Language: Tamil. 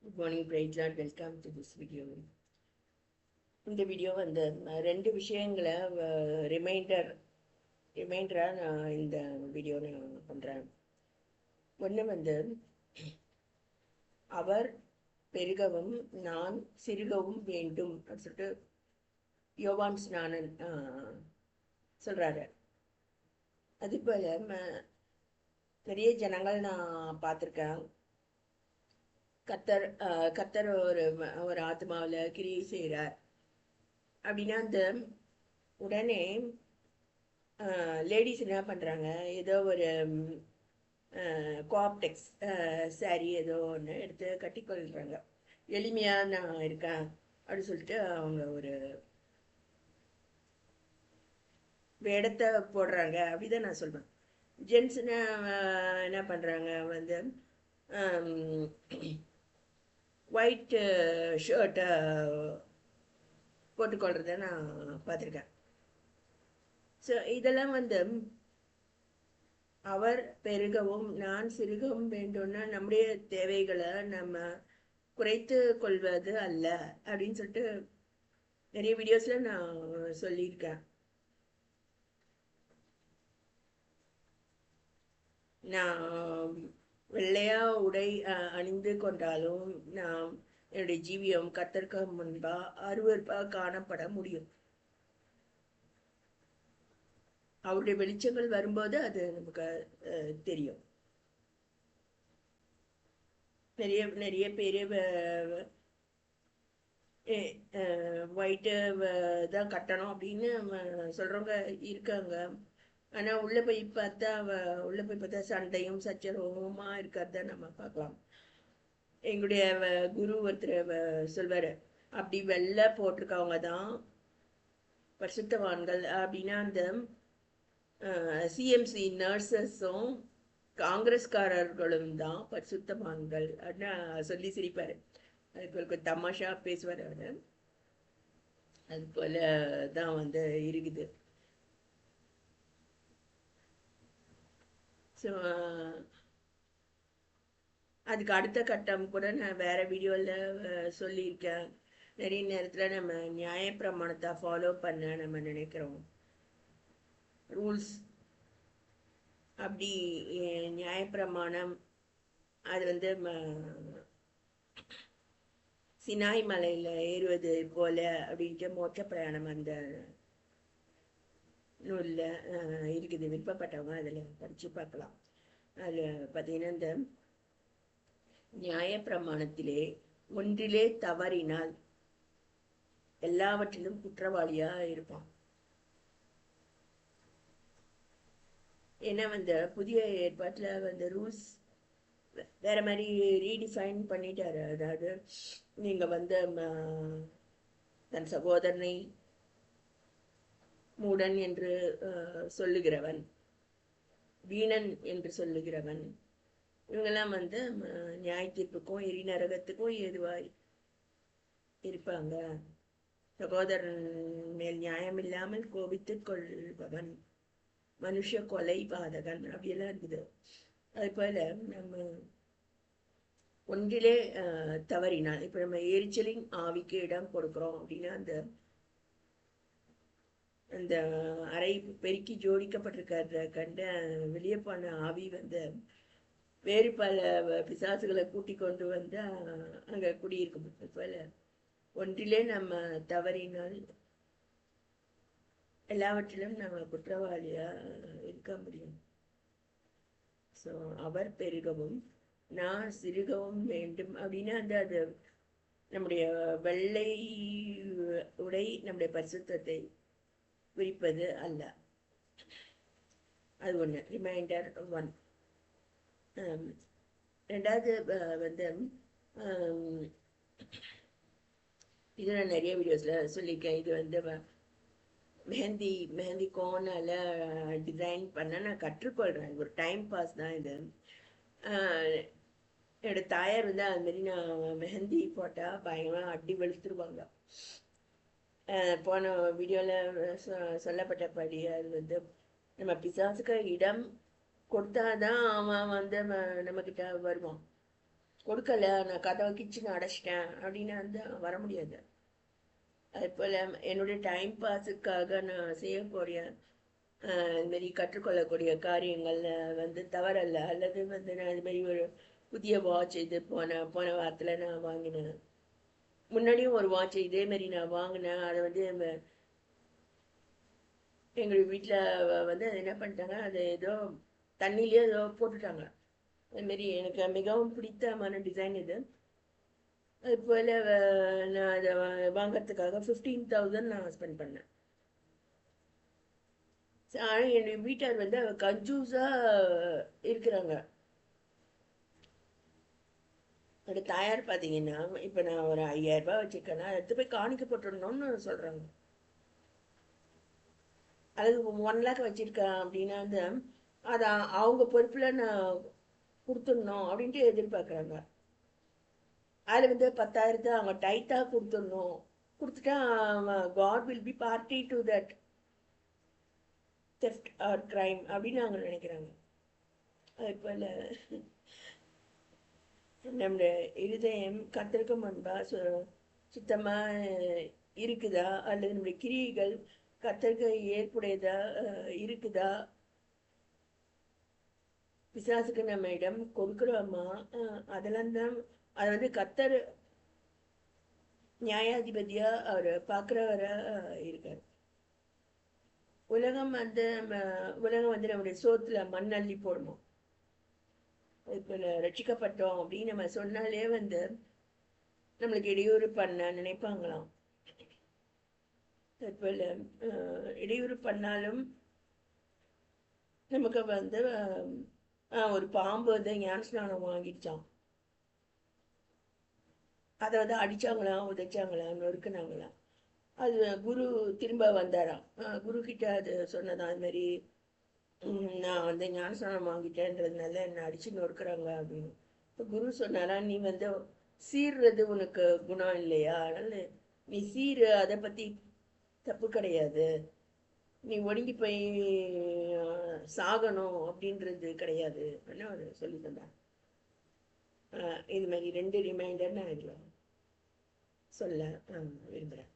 Good morning, Bright Lord. Welcome to this video. இந்த வீடியோ வந்து ரெண்டு விஷயங்களை ரிமைண்டராக நான் இந்த வீடியோ நான் பண்ணுறேன். ஒன்று வந்து அவர் பெருகவும் நான் சிறுகவும் வேண்டும் அப்படின்னு சொல்லிட்டு யோவான் ஸ்நானன் சொல்கிறாரு. அதுபோல் நிறைய ஜனங்கள் நான் பார்த்துருக்கேன். கத்தர் ஒரு ஆத்மாவில் கிரியை செய்கிறார் அப்படின்னா அந்த உடனே லேடிஸ் என்ன பண்ணுறாங்க, ஏதோ ஒரு கோஆப்டெக்ஸ் சாரி ஏதோ ஒன்று எடுத்து கட்டிக்கொள்கிறாங்க. எளிமையாக நான் இருக்கேன் அப்படின்னு சொல்லிட்டு அவங்க ஒரு வேடத்தை போடுறாங்க. அப்படிதான் நான் சொல்வேன். ஜென்ஸுன்னு என்ன பண்ணுறாங்க வந்து ஒயிட் ஷர்ட்டை போட்டுக்கொள்கிறத நான் பார்த்துருக்கேன். ஸோ இதெல்லாம் வந்து அவர் பெருகவும் நான் சிறுகவும் வேண்டும்னா நம்முடைய தேவைகளை நம்ம குறைத்து கொள்வது அல்ல அப்படின்னு சொல்லிட்டு நிறைய வீடியோஸில் நான் சொல்லியிருக்கேன். நான் வெள்ளையா உடை அணிந்து கொண்டாலும் நான் என்னுடைய ஜீவியம் கத்தருக்கு முன்பா அருவருப்பாக காணப்பட முடியும். அவருடைய வெளிச்சங்கள் வரும்போது அது நமக்கு தெரியும். நிறைய பேர் ஒயிட்டு தான் கட்டணும் அப்படின்னு சொல்றவங்க இருக்காங்க. ஆனால் உள்ளே போய் பார்த்தா சண்டையும் சச்சரவுமா இருக்கிறத நம்ம பார்க்கலாம். எங்களுடைய குரு ஒருத்தர் சொல்வார், அப்படி வெள்ளை போட்டிருக்கவங்க தான் பரிசுத்தவான்கள் அப்படின்னா அந்த சிஎம்சி நர்சஸும் காங்கிரஸ்காரர்களும் தான் பரிசுத்தவான்கள் அப்படின்னு சொல்லி சிரிப்பார். அதுக்கு தமாஷா பேசுவார் அவர். அது போல தான் வந்து இருக்குது. ஸோ அதுக்கு அடுத்த கட்டம் கூட நான் வேற வீடியோவில் சொல்லியிருக்கேன். நிறைய நேரத்தில் நம்ம நியாயப்பிரமாணத்தை ஃபாலோ பண்ண நம்ம நினைக்கிறோம். ரூல்ஸ் அப்படி நியாயப்பிரமாணம் அது வந்து சினாய் மலையில் ஏறுவது போல அப்படின்ட்டு மோட்ச பிரயாணம் அந்த நூலில் இருக்குது. விருப்பப்பட்டவங்க அதில் படித்து பார்க்கலாம். அதில் பார்த்தீங்கன்னா இந்த நியாயப்பிரமாணத்திலே ஒன்றிலே தவறினால் எல்லாவற்றிலும் குற்றவாளியா இருப்பான். ஏன்னா வந்து புதிய ஏற்பாட்டில் வந்து ரூல்ஸ் வேற மாதிரி ரீடிஃபைன் பண்ணிட்டாரு. அதாவது நீங்க வந்து தன் சகோதரனை மூடன் என்று சொல்லுகிறவன், வீணன் என்று சொல்லுகிறவன், இவங்கெல்லாம் வந்து நியாய தீர்ப்புக்கும் எரிநரகத்துக்கும் ஏதுவாய் இருப்பாங்க. சகோதரன் மேல் நியாயம் இல்லாமல் கோபித்து கொள்பவன் மனுஷ கொலை பாதகன் அப்படியெல்லாம் இருக்குது. அது போல நம்ம ஒன்றிலே தவறினால், இப்ப நம்ம எரிச்சலின் ஆவிக்கு இடம் கொடுக்குறோம் அப்படின்னா அந்த அறை பெருக்கி ஜோடிக்கப்பட்டிருக்கிறத கண்ட வெளியே போன ஆவி வந்து வேறு பல பிசாசுகளை கூட்டி கொண்டு வந்து அங்கே குடியிருக்கும். போல ஒன்றிலே நம்ம தவறினால் எல்லாவற்றிலும் நம்ம குற்றவாளியா இருக்க முடியும். ஸோ அவர் பெருகவும் நான் சிறுகவும் வேண்டும் அப்படின்னா அது நம்முடைய வெள்ளை உடை நம்முடைய பரிசுத்தத்தை குறிப்பது அல்ல. அது ஒன்று ரிமைண்டர் 1. ரெண்டாவது வந்து இது நான் நிறைய வீடியோஸில் சொல்லியிருக்கேன். இது வந்து மெஹந்தி கோனால டிசைன் பண்ண நான் கற்றுக்கொள்கிறேன். ஒரு டைம் பாஸ் தான் இது. என்னோட தாயார் வந்து அதுமாரி நான் மெஹந்தி போட்டால் பயங்கரமாக அடி வெளுத்துருவாங்க. போன வீடியோவில் சொல்லப்பட்டபடி அது வந்து நம்ம பிசாசுக்கு இடம் கொடுத்தாதான் அவன் வந்து நம்மக்கிட்ட வருவான். கொடுக்கல, நான் கதவை கிச்சனை அடைச்சிட்டேன் அப்படின்னு வந்து வர முடியாது. அது போல் என்னுடைய டைம் பாஸுக்காக நான் செய்யக்கூடிய இது மாதிரி கற்றுக்கொள்ளக்கூடிய காரியங்கள் வந்து தவறல்ல. அல்லது வந்து நான் இது மாதிரி ஒரு புதிய வாட்ச் இது போன போன வாரத்தில் நான் வாங்கினேன். முன்னாடியும் ஒரு வாட்ச் இதே மாதிரி நான் வாங்கினேன். அதை வந்து எங்கள் வீட்டில் வந்து அது என்ன பண்ணிட்டாங்க, அது ஏதோ தண்ணியிலே ஏதோ போட்டுட்டாங்க. அதுமாரி எனக்கு மிகவும் பிடித்தமான டிசைன் இது. அது போல் நான் அதை வாங்கிறதுக்காக 15,000 நான் ஸ்பெண்ட் பண்ணேன். ஆனால் என்னுடைய வீட்டார் வந்து கஞ்சூஸாக இருக்கிறாங்க. அந்த தாயார் பார்த்தீங்கன்னா, இப்போ நான் ஒரு 5,000 வச்சுருக்கேன்னா அதை எடுத்து போய் காணிக்க போட்டுடணும்னு சொல்கிறாங்க. அல்லது 1 lakh வச்சுருக்கேன் அப்படின்னா வந்து அதை அவங்க பொறுப்பில் நான் கொடுத்துடணும் அப்படின்ட்டு எதிர்பார்க்குறாங்க. அதில் வந்து 10,000 அவங்க டைட்டாக கொடுத்துடணும். கொடுத்துட்டா God will be party to that theft or crime அப்படின்னு அவங்க நினைக்கிறாங்க. அது போல் நம்முடைய இருதயம் கர்த்தருக்கு முன்பா சுத்தமாக இருக்குதா, அல்லது நம்முடைய கிரியைகள் கர்த்தருக்கு ஏற்புடையதா இருக்குதா, பிசாசுக்கு நம்ம இடம் கொடுக்குறோமா, அதெல்லாம் தான். அதை வந்து கர்த்தர் நியாயாதிபதியா அவர் பார்க்குறவரா இருக்கார். உலகம் வந்து உலகம் வந்து நம்முடைய சோத்துல மண் அள்ளி போடுமா. இப்போ ரட்சிக்கப்பட்டோம் அப்படின்னு நம்ம சொன்னாலே வந்து நம்மளுக்கு இடையூறு பண்ண நினைப்பாங்களாம். இப்போ இடையூறு பண்ணாலும் நமக்கு வந்து ஒரு பாம்பு வந்து ஞான ஸ்நானம் வாங்கிடுச்சான். அதை வந்து அடிச்சாங்களாம், உதைச்சாங்களாம், நொறுக்குனாங்களாம். அது குரு திரும்ப வந்தாராம். குரு கிட்ட அது சொன்னதான், அது மாதிரி நான் வந்து ஞானஸ்நானம் வாங்கிட்டேன்றதுனால என்னை அடிச்சு நொறுக்குறாங்க அப்படின்னு. இப்போ குரு சொன்னாரா, நீ வந்து சீர்றது உனக்கு குணம் இல்லையா, அதனால நீ சீரு, அதை பற்றி தப்பு கிடையாது. நீ ஒடுங்கி போய் சாகணும் அப்படின்றது கிடையாது அப்படின்னு அவர் சொல்லி தந்தார். இது மாதிரி 2 ரிமைண்டர் நான் இதில் சொல்ல விரும்புகிறேன்.